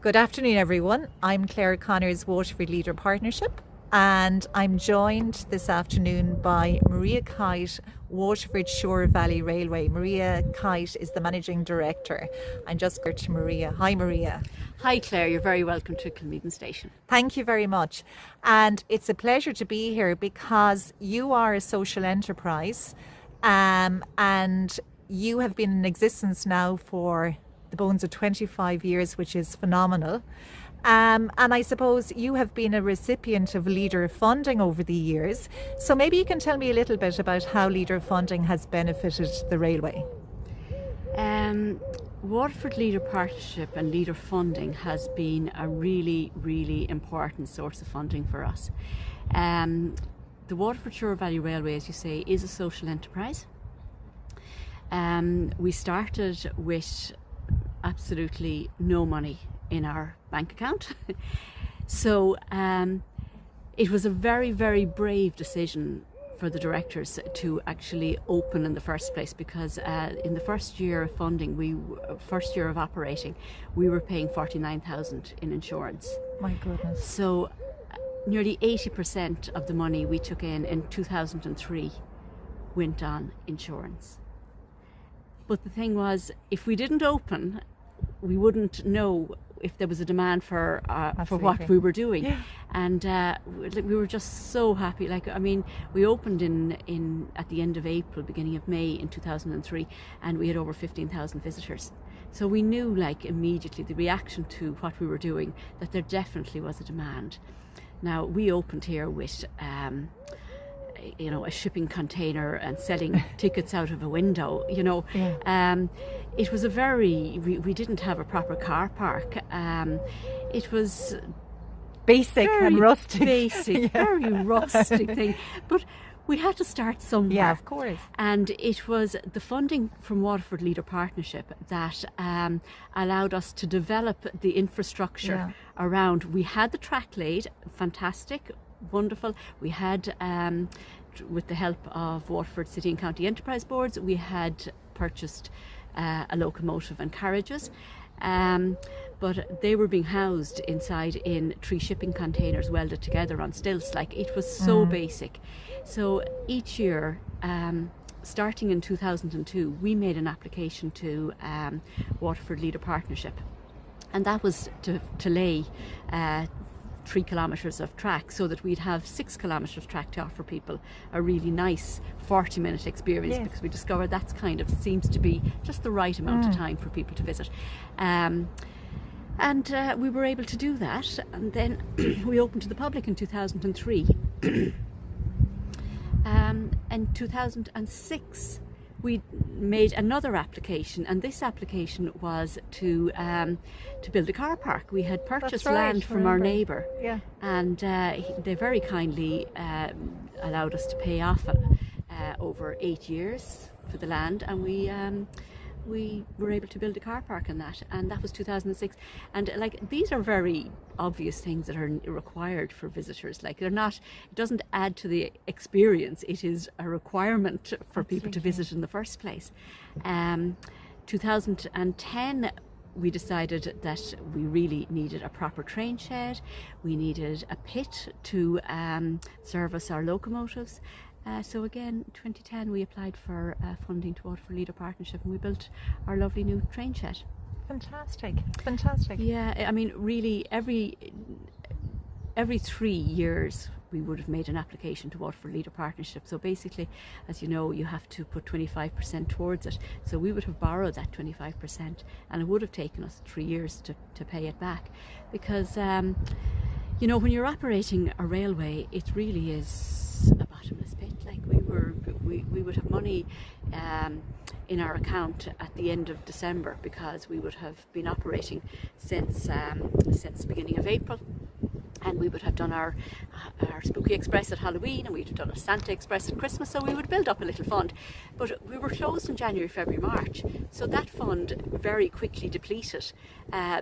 Good afternoon, everyone. I'm Claire Connor's Waterford Leader Partnership, and I'm joined this afternoon by Maria Kyte, Waterford Shore Valley Railway. Maria Kyte is the Managing Director. I'm just going to Maria. Hi, Maria. Hi, Claire. You're very welcome to Kilmeaden Station. Thank you very much. And it's a pleasure to be here because you are a social enterprise, and you have been in existence now for the bones of 25 years, which is phenomenal. And I suppose you have been a recipient of Leader funding over the years. So maybe you can tell me a little bit about how Leader funding has benefited the railway. Waterford Leader Partnership and Leader funding has been a really, really important source of funding for us. The Waterford Shore Valley Railway, as you say, is a social enterprise. We started with absolutely no money in our bank account. So it was a very, very brave decision for the directors to actually open in the first place, because in the first year of funding, first year of operating, we were paying 49,000 in insurance. My goodness. So nearly 80% of the money we took in 2003 went on insurance. But the thing was, if we didn't open, we wouldn't know if there was a demand for what we were doing. Yeah. And we were just so happy. We opened at the end of April, beginning of May in 2003, and we had over 15,000 visitors. So we knew immediately the reaction to what we were doing, that there definitely was a demand. Now, we opened here with a shipping container and selling tickets out of a window, Yeah. It was we didn't have a proper car park. It was Basic and rustic. Basic, Yeah. very rustic thing. But we had to start somewhere. Yeah, of course. And it was the funding from Waterford Leader Partnership that allowed us to develop the infrastructure around. We had the track laid, fantastic, wonderful. We had, with the help of Waterford City and County Enterprise Boards, we had purchased a locomotive and carriages. But they were being housed inside in 3 shipping containers welded together on stilts. It was so basic. So each year, starting in 2002, we made an application to Waterford Leader Partnership, and that was to lay 3 kilometres of track, so that we'd have 6 kilometres of track to offer people a really nice 40-minute experience. Yes. Because we discovered that's seems to be just the right amount of time for people to visit. And we were able to do that, and then we opened to the public in 2003. In 2006 we made another application, and this application was to build a car park. We had purchased land from our neighbour, and they very kindly allowed us to pay off over 8 years for the land, and we were able to build a car park in that, and that was 2006. And these are very obvious things that are required for visitors. They're not, it doesn't add to the experience, it is a requirement for people to visit in the first place. 2010 we decided that we really needed a proper train shed, we needed a pit to service our locomotives. So again, 2010 we applied for funding to Waterford Leader Partnership, and we built our lovely new train shed. Fantastic. Yeah, really every 3 years we would have made an application to Waterford Leader Partnership. So basically, as you know, you have to put 25% towards it. So we would have borrowed that 25%, and it would have taken us 3 years to pay it back. Because, when you're operating a railway, it really is a bottomless pit. We would have money in our account at the end of December, because we would have been operating since the beginning of April, and we would have done our Spooky Express at Halloween, and we'd have done a Santa Express at Christmas, so we would build up a little fund. But we were closed in January, February, March, so that fund very quickly depleted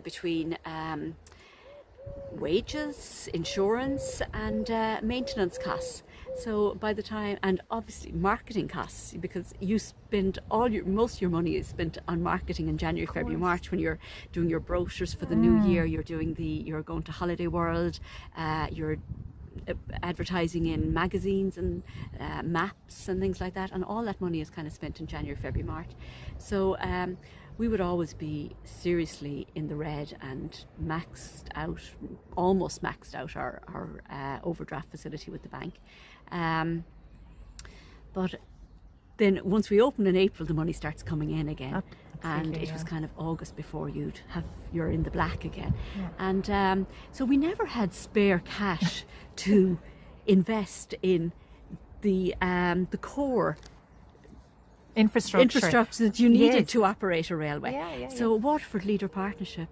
between wages, insurance and maintenance costs. So by the time, and obviously marketing costs, because you spend most of your money is spent on marketing in January, February, March, when you're doing your brochures for the new year, you're going to Holiday World, you're advertising in magazines and maps and things like that, and all that money is kind of spent in January, February, March. So we would always be seriously in the red and almost maxed out our overdraft facility with the bank. But then once we open in April, the money starts coming in again. And it was kind of August before you're in the black again. Yeah. And so we never had spare cash to invest in the core infrastructure that you needed to operate a railway. So Waterford Leader Partnership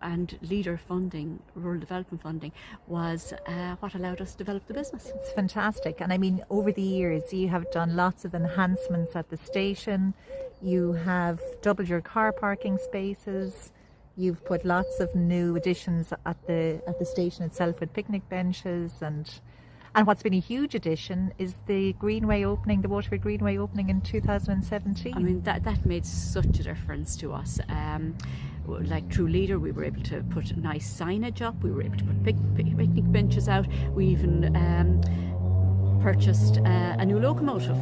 and Leader funding, rural development funding, was what allowed us to develop the business. It's fantastic. And I mean, over the years, you have done lots of enhancements at the station. You have doubled your car parking spaces. You've put lots of new additions at the station itself with picnic benches, and what's been a huge addition is the Greenway opening, the Waterford Greenway opening in 2017. I mean, that made such a difference to us. Like True Leader, we were able to put nice signage up, we were able to put picnic benches out, we even purchased a new locomotive,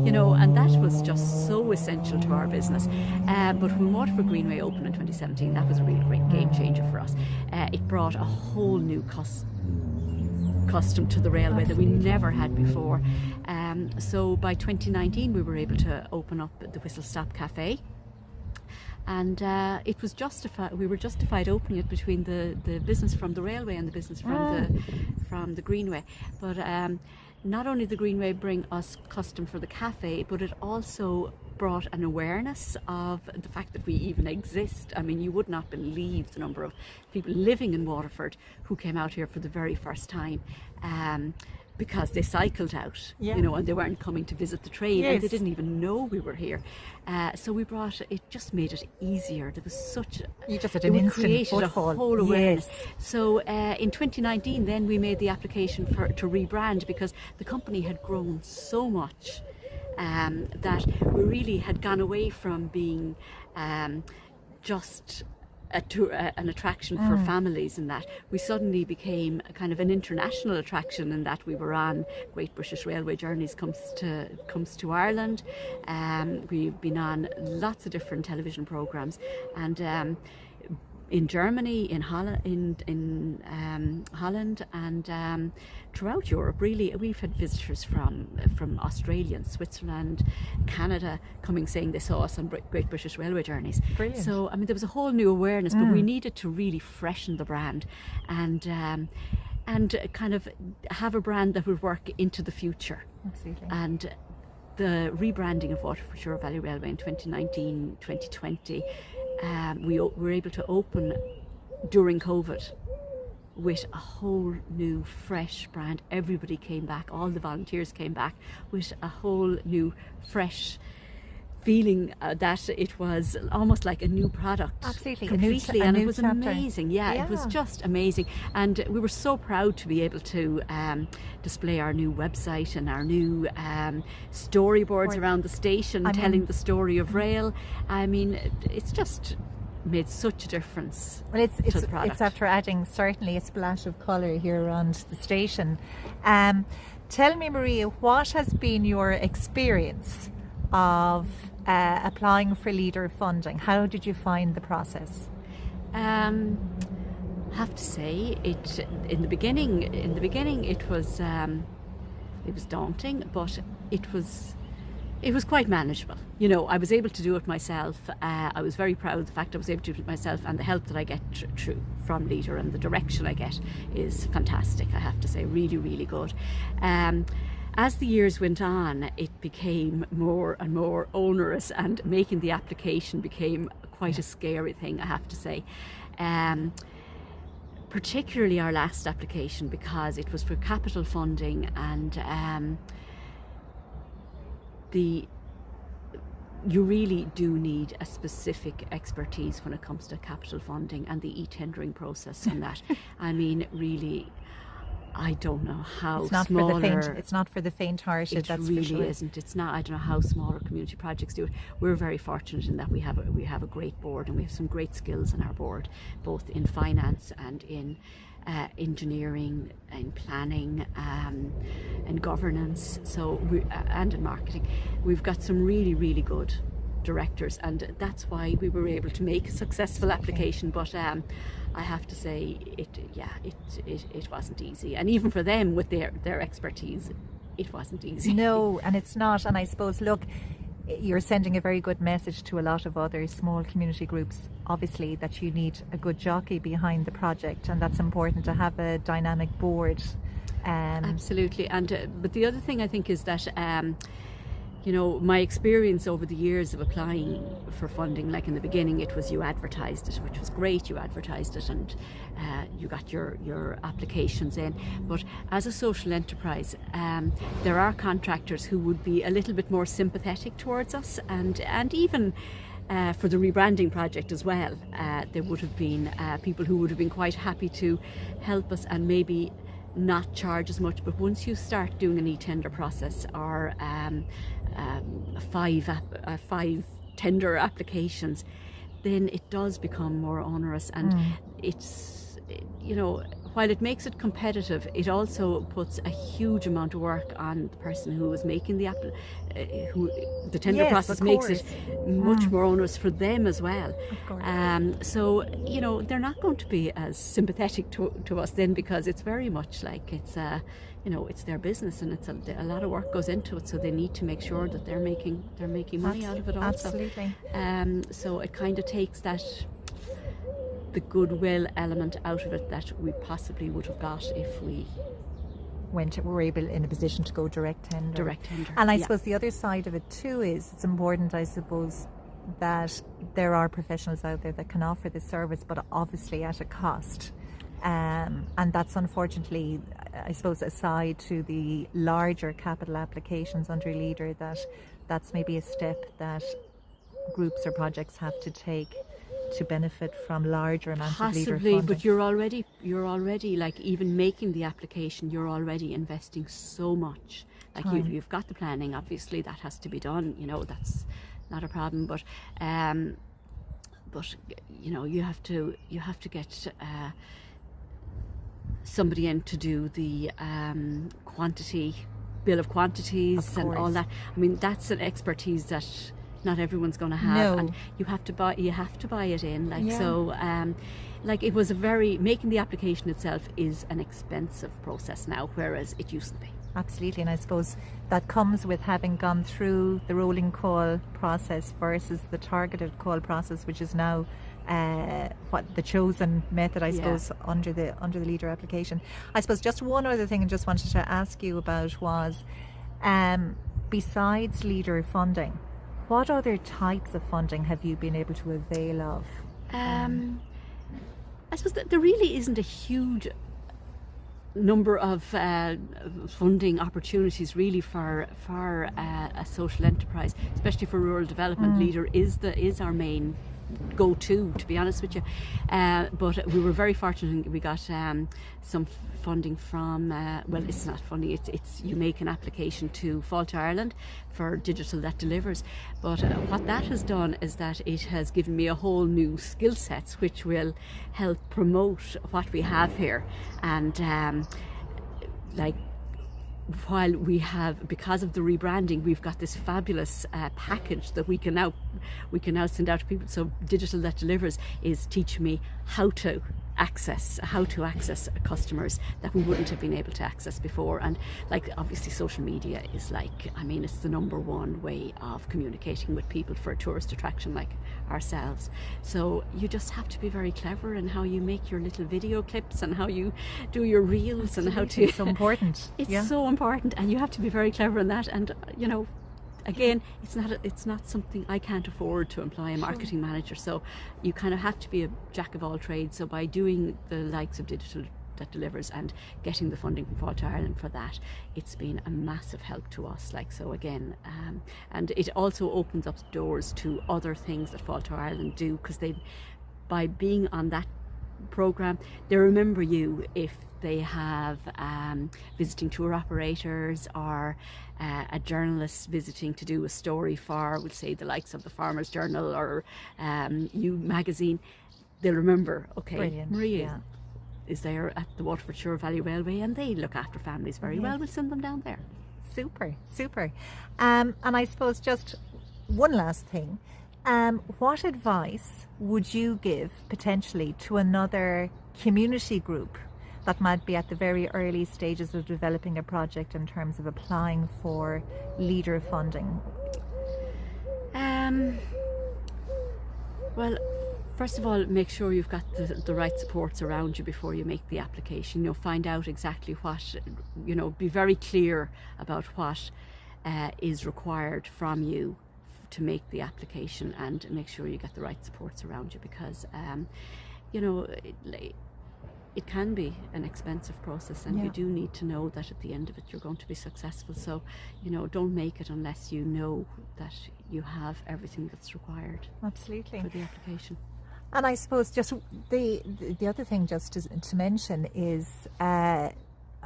and that was just so essential to our business. But when Waterford Greenway opened in 2017, that was a really great game changer for us. It brought a whole new custom to the railway that we never had before. So by 2019 we were able to open up the Whistle Stop Cafe, and it was justified. We were justified opening it between the business from the railway and the business from the Greenway. But not only the Greenway bring us custom for the cafe, but it also brought an awareness of the fact that we even exist. I mean, you would not believe the number of people living in Waterford who came out here for the very first time, because they cycled out, and they weren't coming to visit the train, and they didn't even know we were here. So we brought it, just made it easier. There was such you just had an instant footfall. A whole awareness. So in 2019 then we made the application to rebrand, because the company had grown so much that we really had gone away from being just an attraction for families, and that we suddenly became a kind of an international attraction, in that we were on Great British Railway Journeys comes to Ireland. We've been on lots of different television programmes, and in Germany, in Holland, and throughout Europe. Really, we've had visitors from Australia and Switzerland, Canada, coming saying they saw us on Great British Railway Journeys. Brilliant. So I mean, there was a whole new awareness, but we needed to really freshen the brand and kind of have a brand that would work into the future. Absolutely. And the rebranding of Waterford Shore Valley Railway in 2019, 2020, we were able to open during COVID with a whole new fresh brand. Everybody came back, all the volunteers came back with a whole new fresh feeling that it was almost like a new product. Absolutely. Completely. And it was chapter. Amazing. Yeah, it was just amazing. And we were so proud to be able to display our new website and our new storyboards around the station, telling the story of rail. I mean, it's just made such a difference. Well, to the product. It's after adding certainly a splash of colour here around the station. Tell me, Maria, what has been your experience of applying for Leader funding? How did you find the process? Have to say, in the beginning it was daunting, but it was quite manageable. I was able to do it myself. I was very proud of the fact I was able to do it myself, and the help that I get from Leader and the direction I get is fantastic, I have to say, really, really good. As the years went on, it became more and more onerous, and making the application became quite a scary thing, I have to say. Particularly our last application, because it was for capital funding, and you really do need a specific expertise when it comes to capital funding and the e-tendering process and that. I mean, really, I don't know how It's not smaller. for the faint. It's not for the faint-hearted. It That's really for sure. isn't. It's not. I don't know how smaller community projects do it. We're very fortunate in that we have a great board, and we have some great skills on our board, both in finance and in engineering and planning and governance. So and in marketing, we've got some really, really good directors, and that's why we were able to make a successful application. But I have to say, it wasn't easy, and even for them with their expertise, it wasn't easy. No, and it's not. And I suppose, look, you're sending a very good message to a lot of other small community groups, obviously, that you need a good jockey behind the project, and that's important to have a dynamic board. Absolutely. And but the other thing I think is that you know, my experience over the years of applying for funding, like in the beginning, it was you advertised it, which was great. You advertised it, and you got your applications in. But as a social enterprise, there are contractors who would be a little bit more sympathetic towards us, and even for the rebranding project as well, there would have been people who would have been quite happy to help us and maybe not charge as much. But once you start doing an e-tender process or five tender applications, then it does become more onerous, and it's, you know, while it makes it competitive, it also puts a huge amount of work on the person who is making the the tender Yes, process of makes course. it much more onerous for them as well. Of course. So, you know, they're not going to be as sympathetic to us then, because it's very much like it's you know, it's their business, and it's a lot of work goes into it, so they need to make sure that they're making money out of it also. Absolutely. So it kind of takes the goodwill element out of it that we possibly would have got if we Were able in a position to go direct tender. And I suppose the other side of it too is it's important, I suppose, that there are professionals out there that can offer this service, but obviously at a cost. And that's unfortunately, I suppose, aside to the larger capital applications under Leader, that's maybe a step that groups or projects have to take to benefit from larger amounts of Leader possibly, funding. but you're already like, even making the application, you're already investing so much. Like you've got the planning, obviously that has to be done. You know, that's not a problem. But you know, you have to get somebody in to do the bill of quantities and all that. I mean, that's an expertise that not everyone's going to have, and you have to buy it in. Like so, like it was making the application itself is an expensive process now, whereas it used to be. Absolutely, and I suppose that comes with having gone through the rolling call process versus the targeted call process, which is now the chosen method, I suppose, under the Leader application. I suppose just one other thing I just wanted to ask you about was, besides Leader funding, what other types of funding have you been able to avail of? I suppose that there really isn't a huge number of funding opportunities really for a social enterprise, especially for rural development. Leader is our main go-to, to be honest with you, but we were very fortunate. We got some funding from well, it's not funding, it's you make an application to Fáilte Ireland for Digital That Delivers, but what that has done is that it has given me a whole new skill sets which will help promote what we have here. And like, while we have, because of the rebranding, we've got this fabulous package that we can now send out to people. So Digital That Delivers is teaching me how to access customers that we wouldn't have been able to access before. And like, obviously social media is like, I mean, it's the number one way of communicating with people for a tourist attraction like ourselves. So you just have to be very clever in how you make your little video clips and how you do your reels. Absolutely. And how to, it's so important. It's so important, and you have to be very clever in that. And you know, again, it's not something I can't afford to employ a marketing manager, so you kind of have to be a jack of all trades. So by doing the likes of Digital That Delivers and getting the funding from Fáilte Ireland for that, it's been a massive help to us. Like, so again, and it also opens up doors to other things that Fáilte Ireland do, because by being on that program. They remember you if they have visiting tour operators or a journalist visiting to do a story for, we'll say, the likes of the Farmers Journal or You magazine. They'll remember, okay, Brilliant. Maria is there at the Waterford Shore Valley Railway, and they look after families very well. We'll send them down there. Super, super. And I suppose just one last thing. What advice would you give potentially to another community group that might be at the very early stages of developing a project in terms of applying for leader funding? Well, first of all, make sure you've got the right supports around you before you make the application. Find out exactly what, be very clear about what is required from you to make the application, and make sure you get the right supports around you, because it can be an expensive process, and you do need to know that at the end of it you're going to be successful. So don't make it unless you know that you have everything that's required. Absolutely. For the application. And I suppose just the other thing just to mention is I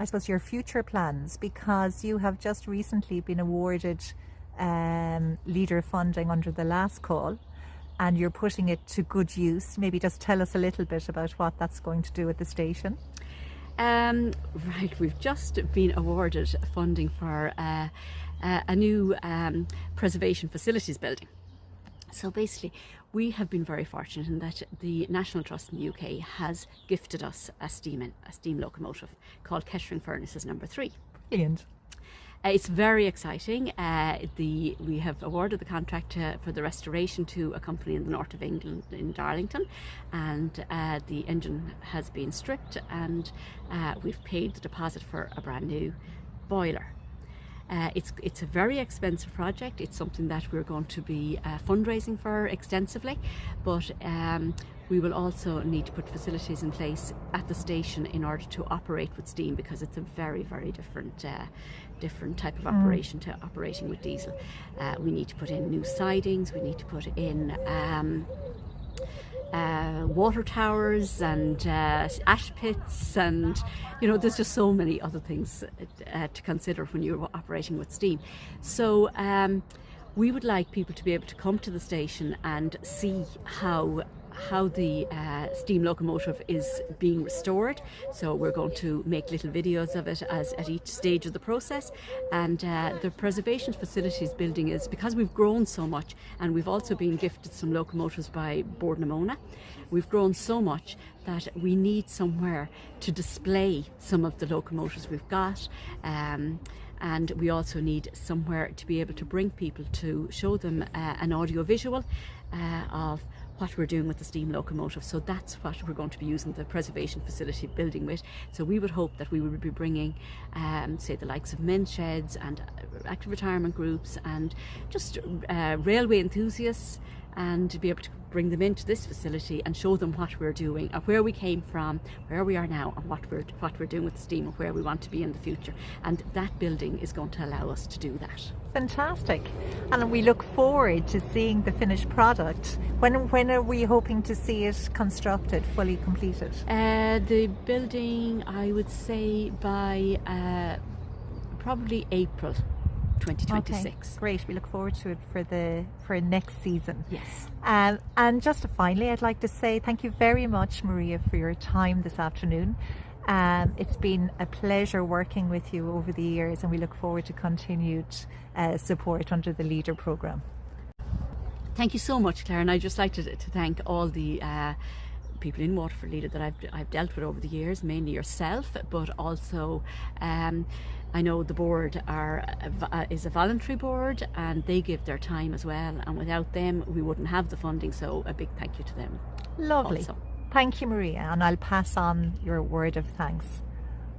suppose your future plans, because you have just recently been awarded leader funding under the last call, and you're putting it to good use. Maybe just tell us a little bit about what that's going to do at the station. Right, we've just been awarded funding for a new preservation facilities building. So basically, we have been very fortunate in that the National Trust in the UK has gifted us a steam locomotive called Kettering Furnaces No. 3. Brilliant. It's very exciting. We have awarded the contract for the restoration to a company in the north of England, in Darlington, and the engine has been stripped, and we've paid the deposit for a brand new boiler. It's a very expensive project. It's something that we're going to be fundraising for extensively, but we will also need to put facilities in place at the station in order to operate with steam, because it's a very, very different type of operation to operating with diesel. We need to put in new sidings, we need to put in water towers and ash pits, and there's just so many other things to consider when you're operating with steam. So we would like people to be able to come to the station and see how the steam locomotive is being restored. So we're going to make little videos of it at each stage of the process. And the preservation facilities building is, because we've grown so much, and we've also been gifted some locomotives by Bord na Móna, we've grown so much that we need somewhere to display some of the locomotives we've got. And we also need somewhere to be able to bring people to show them an audio visual of what we're doing with the steam locomotive. So that's what we're going to be using the preservation facility building with. So we would hope that we would be bringing say the likes of men's sheds and active retirement groups and just railway enthusiasts, and to be able to bring them into this facility and show them what we're doing and where we came from, where we are now, and what we're doing with the steam and where we want to be in the future. And that building is going to allow us to do that. Fantastic. And we look forward to seeing the finished product. When are we hoping to see it constructed, fully completed? The building, I would say by probably April 2026. Okay, great. We look forward to it for next season. Yes. And just finally, I'd like to say thank you very much, Maria, for your time this afternoon. It's been a pleasure working with you over the years, and we look forward to continued support under the Leader programme. Thank you so much, Claire, and I'd just like to thank all the people in Waterford Leader that I've dealt with over the years, mainly yourself, but also I know the board is a voluntary board, and they give their time as well, and without them we wouldn't have the funding, so a big thank you to them. Lovely. Also. Thank you, Maria, and I'll pass on your word of thanks.